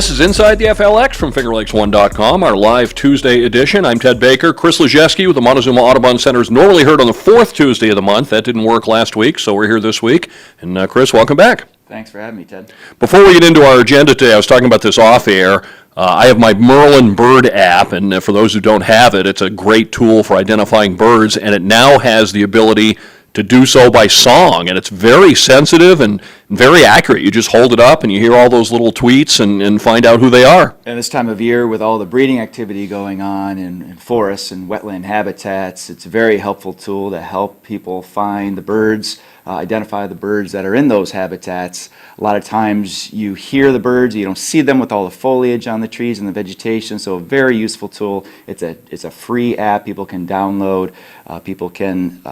This is Inside the FLX from FingerLakes1.com, our live Tuesday edition. I'm Ted Baker. Chris Lajewski with the Montezuma Audubon Center is normally heard on the fourth Tuesday of the month. That didn't work last week, so we're here this week. And Chris, welcome back. Thanks for having me, Ted. Before we get into our agenda today, I was talking about this off-air. I have my Merlin Bird app, and for those who don't have it, it's a great tool for identifying birds, and it now has the ability to do so by song, and it's very sensitive and very accurate. You just hold it up and you hear all those little tweets and find out who they are. And this time of year, with all the breeding activity going on in forests and wetland habitats, it's a very helpful tool to help people find the birds, identify the birds that are in those habitats. A lot of times you hear the birds, you don't see them with all the foliage on the trees and the vegetation, so a very useful tool. It's a free app people can download. People can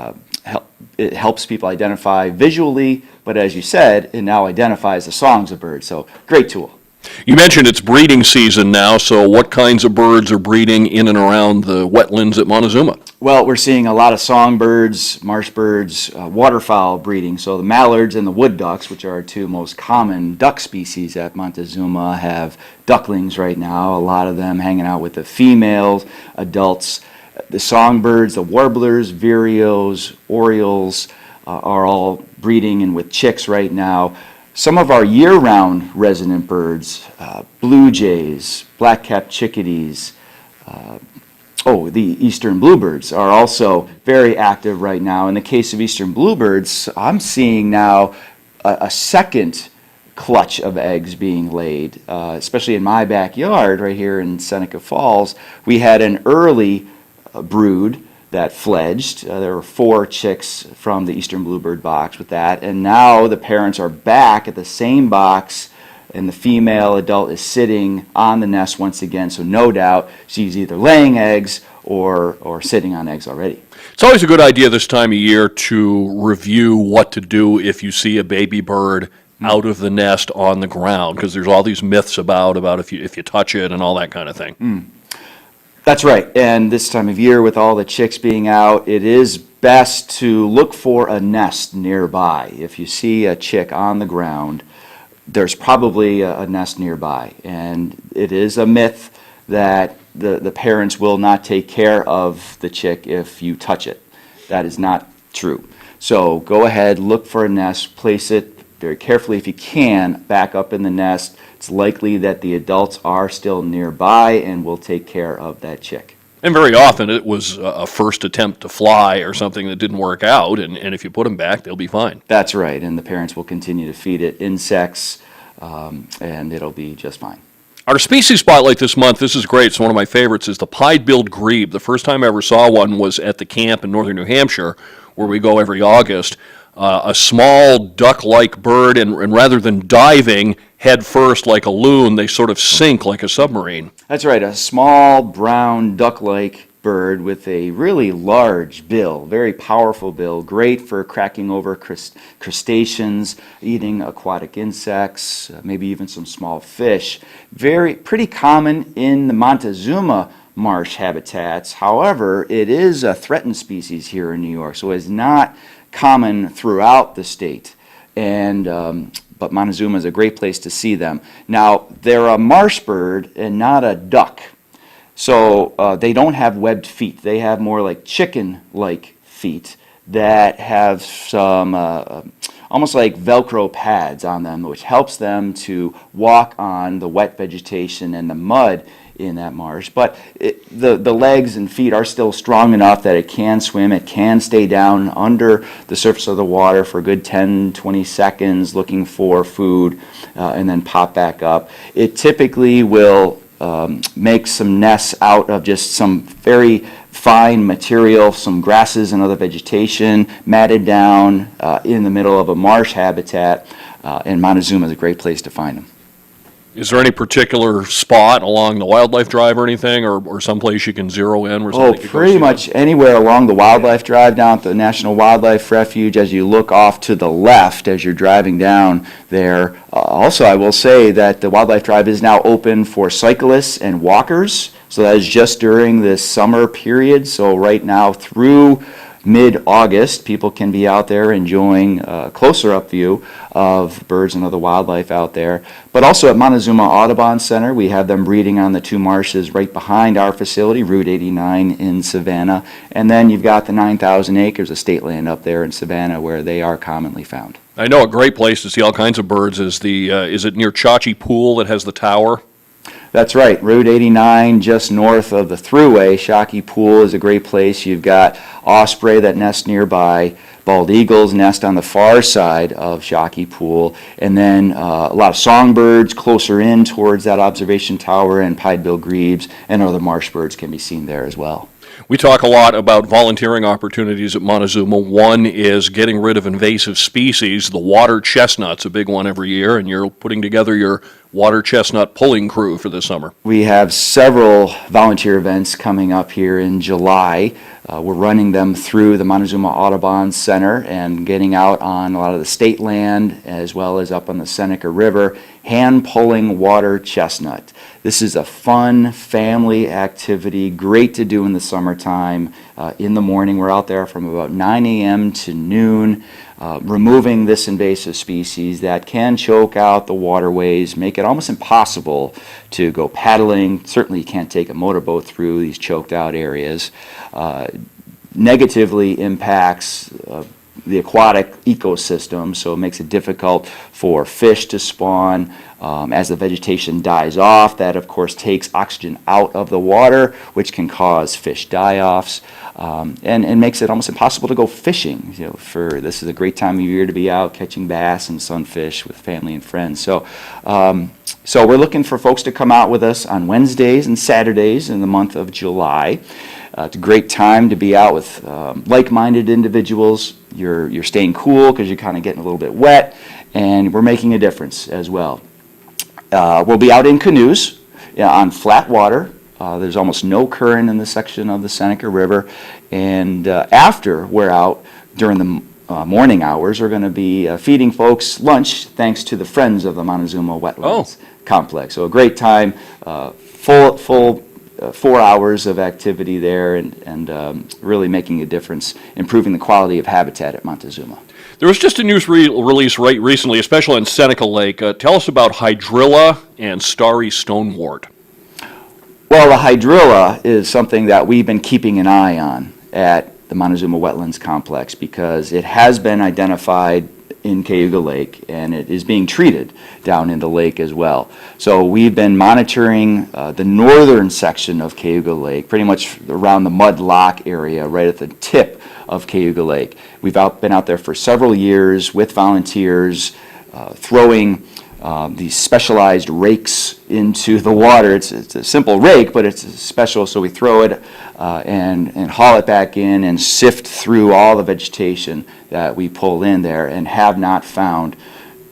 it helps people identify visually, but as you said, it now identifies the songs of birds, so great tool. You mentioned it's breeding season now, so what kinds of birds are breeding in and around the wetlands at Montezuma? Well, we're seeing a lot of songbirds, marsh birds, waterfowl breeding. So the mallards and the wood ducks, which are our two most common duck species at Montezuma, have ducklings right now, a lot of them hanging out with the females, adults. The songbirds, the warblers, vireos, orioles are all breeding and with chicks right now. Some of our year-round resident birds, blue jays, black-capped chickadees, the eastern bluebirds are also very active right now. In the case of eastern bluebirds, I'm seeing now a second clutch of eggs being laid, especially in my backyard right here in Seneca Falls. We had an early brood that fledged. There were 4 chicks from the eastern bluebird box with that, and now the parents are back at the same box, and the female adult is sitting on the nest once again, so no doubt she's either laying eggs or sitting on eggs already. It's always a good idea this time of year to review what to do if you see a baby bird out of the nest on the ground, because there's all these myths about if you touch it and all that kind of thing. That's right, and this time of year with all the chicks being out, it is best to look for a nest nearby. If you see a chick on the ground, there's probably a nest nearby, and it is a myth that the parents will not take care of the chick if you touch it. That is not true. So go ahead, look for a nest, place it very carefully if you can, back up in the nest. It's likely that the adults are still nearby and will take care of that chick. And very often it was a first attempt to fly or something that didn't work out, and if you put them back, they'll be fine. That's right, and the parents will continue to feed it insects, and it'll be just fine. Our species spotlight this month, this is great, it's one of my favorites, is the pied-billed grebe. The first time I ever saw one was at the camp in northern New Hampshire, where we go every August. A small duck-like bird, and rather than diving head first like a loon, they sort of sink like a submarine. That's right, a small brown duck-like bird with a really large bill, very powerful bill, great for cracking over crustaceans, eating aquatic insects, maybe even some small fish. Pretty common in the Montezuma marsh habitats. However, it is a threatened species here in New York, so it's not common throughout the state, but Montezuma is a great place to see them. Now, they're a marsh bird and not a duck, so they don't have webbed feet. They have more like chicken-like feet that have some almost like Velcro pads on them, which helps them to walk on the wet vegetation and the mud in that marsh. But the legs and feet are still strong enough that it can swim, it can stay down under the surface of the water for a good 10-20 seconds looking for food and then pop back up. It typically will make some nests out of just some very fine material, some grasses and other vegetation matted down in the middle of a marsh habitat, and Montezuma is a great place to find them. Is there any particular spot along the wildlife drive or anything, or someplace you can zero in? Pretty much anywhere along the wildlife drive down at the National Wildlife Refuge as you look off to the left as you're driving down there. Also, I will say that the wildlife drive is now open for cyclists and walkers, so that is just during this summer period. So right now through mid-August, people can be out there enjoying a closer up view of birds and other wildlife out there. But also at Montezuma Audubon Center, we have them breeding on the two marshes right behind our facility, Route 89 in Savannah. And then you've got the 9,000 acres of state land up there in Savannah where they are commonly found. I know a great place to see all kinds of birds is is it near Chachi Pool that has the tower? That's right, Route 89, just north of the thruway. Shockey Pool is a great place. You've got osprey that nest nearby, bald eagles nest on the far side of Shockey Pool, and then a lot of songbirds closer in towards that observation tower, and pied-billed grebes and other marsh birds can be seen there as well. We talk a lot about volunteering opportunities at Montezuma. One is getting rid of invasive species. The water chestnut's a big one every year, and you're putting together your water chestnut pulling crew for this summer. We have several volunteer events coming up here in July. We're running them through the Montezuma Audubon Center and getting out on a lot of the state land as well as up on the Seneca River, hand-pulling water chestnut. This is a fun family activity, great to do in the summertime. In the morning, we're out there from about 9 a.m. to noon, removing this invasive species that can choke out the waterways, make it almost impossible to go paddling. Certainly you can't take a motorboat through these choked out areas. Negatively impacts the aquatic ecosystem, so it makes it difficult for fish to spawn. As the vegetation dies off, that of course takes oxygen out of the water, which can cause fish die-offs, and makes it almost impossible to go fishing. This is a great time of year to be out catching bass and sunfish with family and friends. So we're looking for folks to come out with us on Wednesdays and Saturdays in the month of July. It's a great time to be out with like-minded individuals. You're staying cool because you're kind of getting a little bit wet, and we're making a difference as well. We'll be out in canoes on flat water. There's almost no current in this section of the Seneca River, and after we're out during the morning hours, we're going to be feeding folks lunch thanks to the Friends of the Montezuma Wetlands complex. So a great time, full 4 hours of activity there, and really making a difference, improving the quality of habitat at Montezuma. There was just a news release right recently, especially on Seneca Lake. Tell us about hydrilla and starry stonewort. Well, the hydrilla is something that we've been keeping an eye on at the Montezuma Wetlands Complex because it has been identified in Cayuga Lake, and it is being treated down in the lake as well. So we've been monitoring the northern section of Cayuga Lake, pretty much around the Mud Lock area, right at the tip of Cayuga Lake. We've been out there for several years with volunteers, throwing these specialized rakes into the water. It's a simple rake, but it's special, so we throw it and haul it back in and sift through all the vegetation that we pull in there, and have not found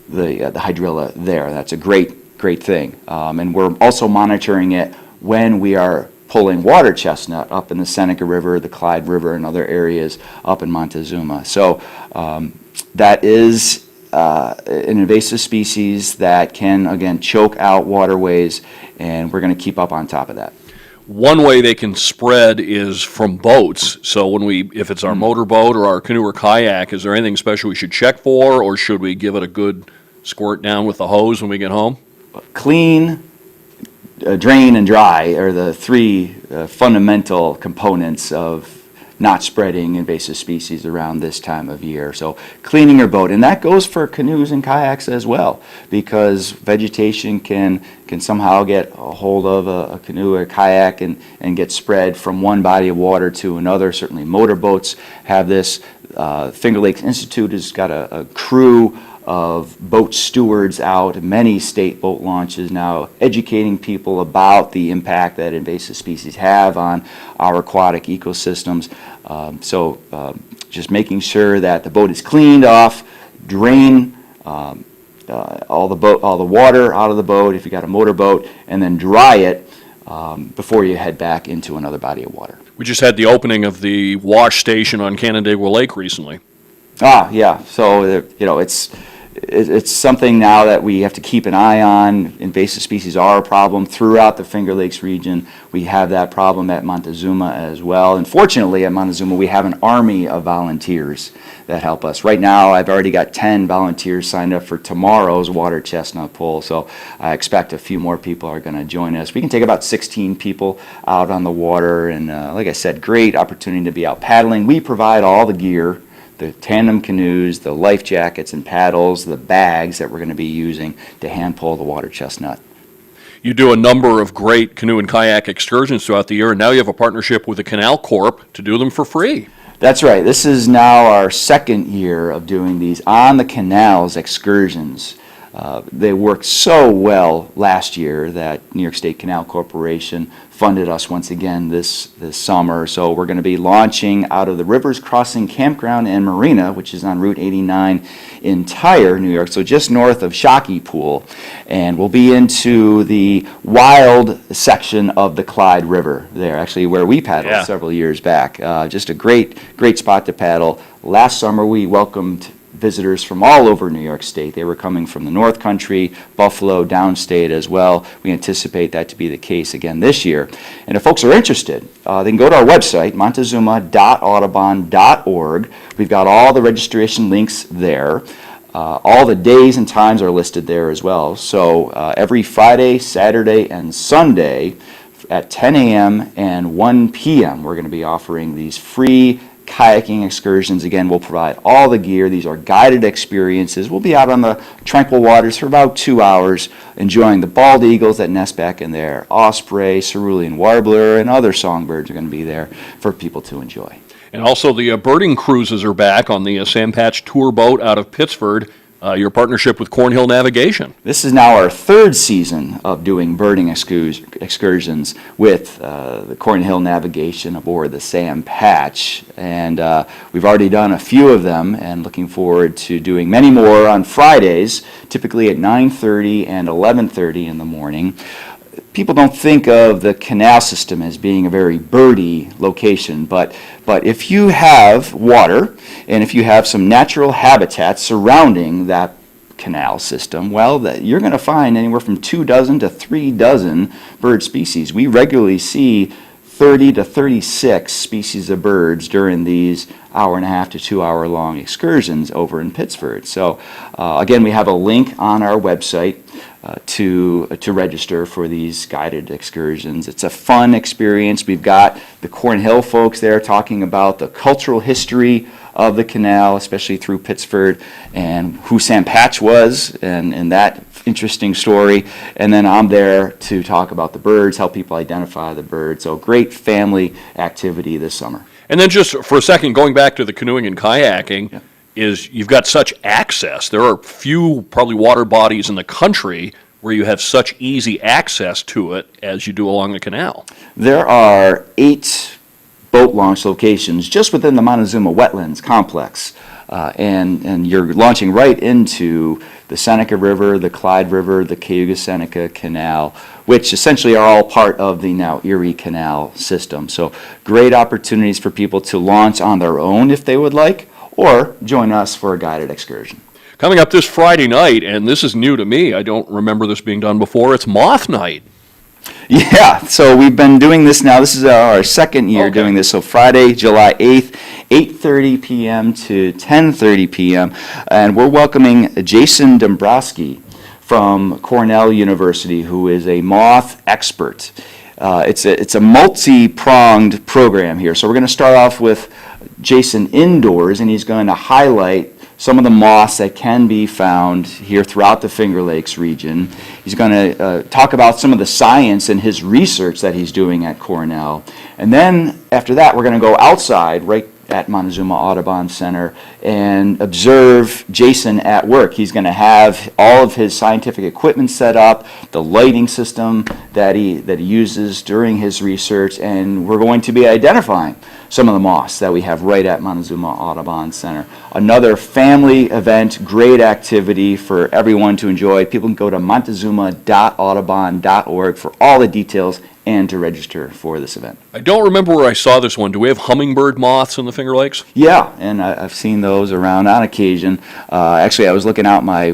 the hydrilla there. That's a great thing. And we're also monitoring it when we are pulling water chestnut up in the Seneca River, the Clyde River, and other areas up in Montezuma. So that is an invasive species that can, again, choke out waterways, and we're going to keep up on top of that. One way they can spread is from boats. So if it's our motorboat or our canoe or kayak, is there anything special we should check for, or should we give it a good squirt down with the hose when we get home? Clean, drain, and dry are the three fundamental components of not spreading invasive species around this time of year. So cleaning your boat, and that goes for canoes and kayaks as well, because vegetation can somehow get a hold of a canoe or a kayak and get spread from one body of water to another. Certainly motorboats have this. Finger Lakes Institute has got a crew of boat stewards out, many state boat launches now, educating people about the impact that invasive species have on our aquatic ecosystems. Just making sure that the boat is cleaned off, drain all the water out of the boat if you got a motorboat, and then dry it before you head back into another body of water. We just had the opening of the wash station on Canandaigua Lake recently. Yeah. So it's something now that we have to keep an eye on. Invasive species are a problem throughout the Finger Lakes region. We have that problem at Montezuma as well. And fortunately, at Montezuma, we have an army of volunteers that help us. Right now, I've already got 10 volunteers signed up for tomorrow's water chestnut pull, so I expect a few more people are going to join us. We can take about 16 people out on the water, and like I said, great opportunity to be out paddling. We provide all the gear, the tandem canoes, the life jackets and paddles, the bags that we're going to be using to hand pull the water chestnut. You do a number of great canoe and kayak excursions throughout the year, and now you have a partnership with the Canal Corp to do them for free. That's right. This is now our second year of doing these on the canals excursions. They worked so well last year that New York State Canal Corporation funded us once again this summer. So we're going to be launching out of the Rivers Crossing Campground and Marina, which is on Route 89 in Tyre, New York, so just north of Shockey Pool. And we'll be into the wild section of the Clyde River there, actually where we paddled several years back. Just a great spot to paddle. Last summer we welcomed visitors from all over New York State. They were coming from the North Country, Buffalo, downstate as well. We anticipate that to be the case again this year. And if folks are interested, they can go to our website, montezuma.audubon.org. We've got all the registration links there. All the days and times are listed there as well. So every Friday, Saturday, and Sunday at 10 a.m. and 1 p.m. we're going to be offering these free kayaking excursions. Again, we'll provide all the gear. These are guided experiences. We'll be out on the tranquil waters for about 2 hours, enjoying the bald eagles that nest back in there, osprey, cerulean warbler, and other songbirds are going to be there for people to enjoy. And also the birding cruises are back on the Sam Patch tour boat out of Pittsford. Your partnership with Cornhill Navigation. This is now our third season of doing birding excursions with the Cornhill Navigation aboard the Sam Patch. And we've already done a few of them and looking forward to doing many more on Fridays, typically at 9:30 and 11:30 in the morning. People don't think of the canal system as being a very birdy location, but if you have water and if you have some natural habitat surrounding that canal system, well, you're going to find anywhere from 2 dozen to 3 dozen bird species. We regularly see 30 to 36 species of birds during these hour-and-a-half to 2-hour-long excursions over in Pittsford. So again, we have a link on our website to register for these guided excursions. It's a fun experience. We've got the Cornhill folks there talking about the cultural history of the canal, especially through Pittsford, and who Sam Patch was, and that interesting story. And then I'm there to talk about the birds, help people identify the birds. So great family activity this summer. And then just for a second, going back to the canoeing and kayaking, is you've got such access. There are few probably water bodies in the country where you have such easy access to it as you do along the canal. There are 8 boat launch locations just within the Montezuma Wetlands complex. And you're launching right into the Seneca River, the Clyde River, the Cayuga-Seneca Canal, which essentially are all part of the now Erie Canal system. So great opportunities for people to launch on their own if they would like, or join us for a guided excursion. Coming up this Friday night, and this is new to me, I don't remember this being done before, it's Moth Night. Yeah, so we've been doing this now. This is our second year doing this. So Friday, July 8th, 8:30 p.m. to 10:30 p.m. And we're welcoming Jason Dombrowski from Cornell University, who is a moth expert. It's a multi-pronged program here. So we're going to start off with Jason indoors, and he's going to highlight some of the moths that can be found here throughout the Finger Lakes region. He's going to talk about some of the science and his research that he's doing at Cornell. And then after that, we're going to go outside right at Montezuma Audubon Center and observe Jason at work. He's going to have all of his scientific equipment set up, the lighting system that he uses during his research, and we're going to be identifying some of the moths that we have right at Montezuma Audubon Center. Another family event, great activity for everyone to enjoy. People can go to montezuma.audubon.org for all the details and to register for this event. I don't remember where I saw this one. Do we have hummingbird moths in the Finger Lakes? Yeah, and I've seen those around on occasion. Actually, I was looking out my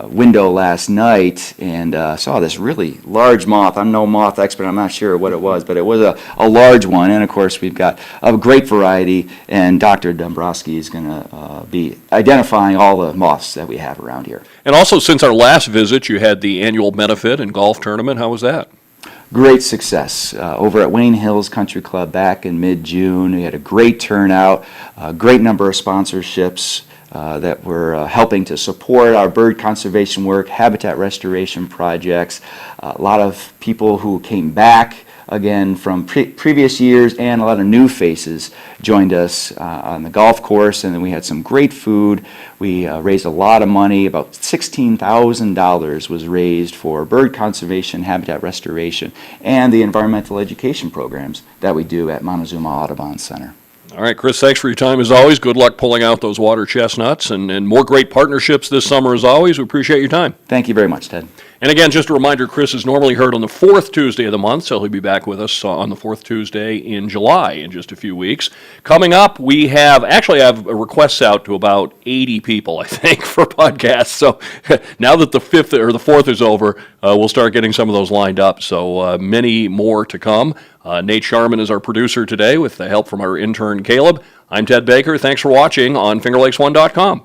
window last night and saw this really large moth. I'm no moth expert. I'm not sure what it was, but it was a large one. And of course, we've got a great variety. And Dr. Dombrowski is going to be identifying all the moths that we have around here. And also, since our last visit, you had the annual benefit and golf tournament. How was that? Great success over at Wayne Hills Country Club back in mid-June. We had a great turnout, a great number of sponsorships that were helping to support our bird conservation work, habitat restoration projects. A lot of people who came back again from previous years, and a lot of new faces joined us on the golf course, and then we had some great food. We raised a lot of money. About $16,000 was raised for bird conservation, habitat restoration, and the environmental education programs that we do at Montezuma Audubon Center. All right, Chris, thanks for your time as always. Good luck pulling out those water chestnuts and more great partnerships this summer as always. We appreciate your time. Thank you very much, Ted. And again, just a reminder, Chris is normally heard on the fourth Tuesday of the month, so he'll be back with us on the fourth Tuesday in July in just a few weeks. Coming up, we have requests out to about 80 people, I think, for podcasts. So now that the fifth or the fourth is over, we'll start getting some of those lined up. So many more to come. Nate Sharman is our producer today with the help from our intern, Caleb. I'm Ted Baker. Thanks for watching on FingerLakes1.com.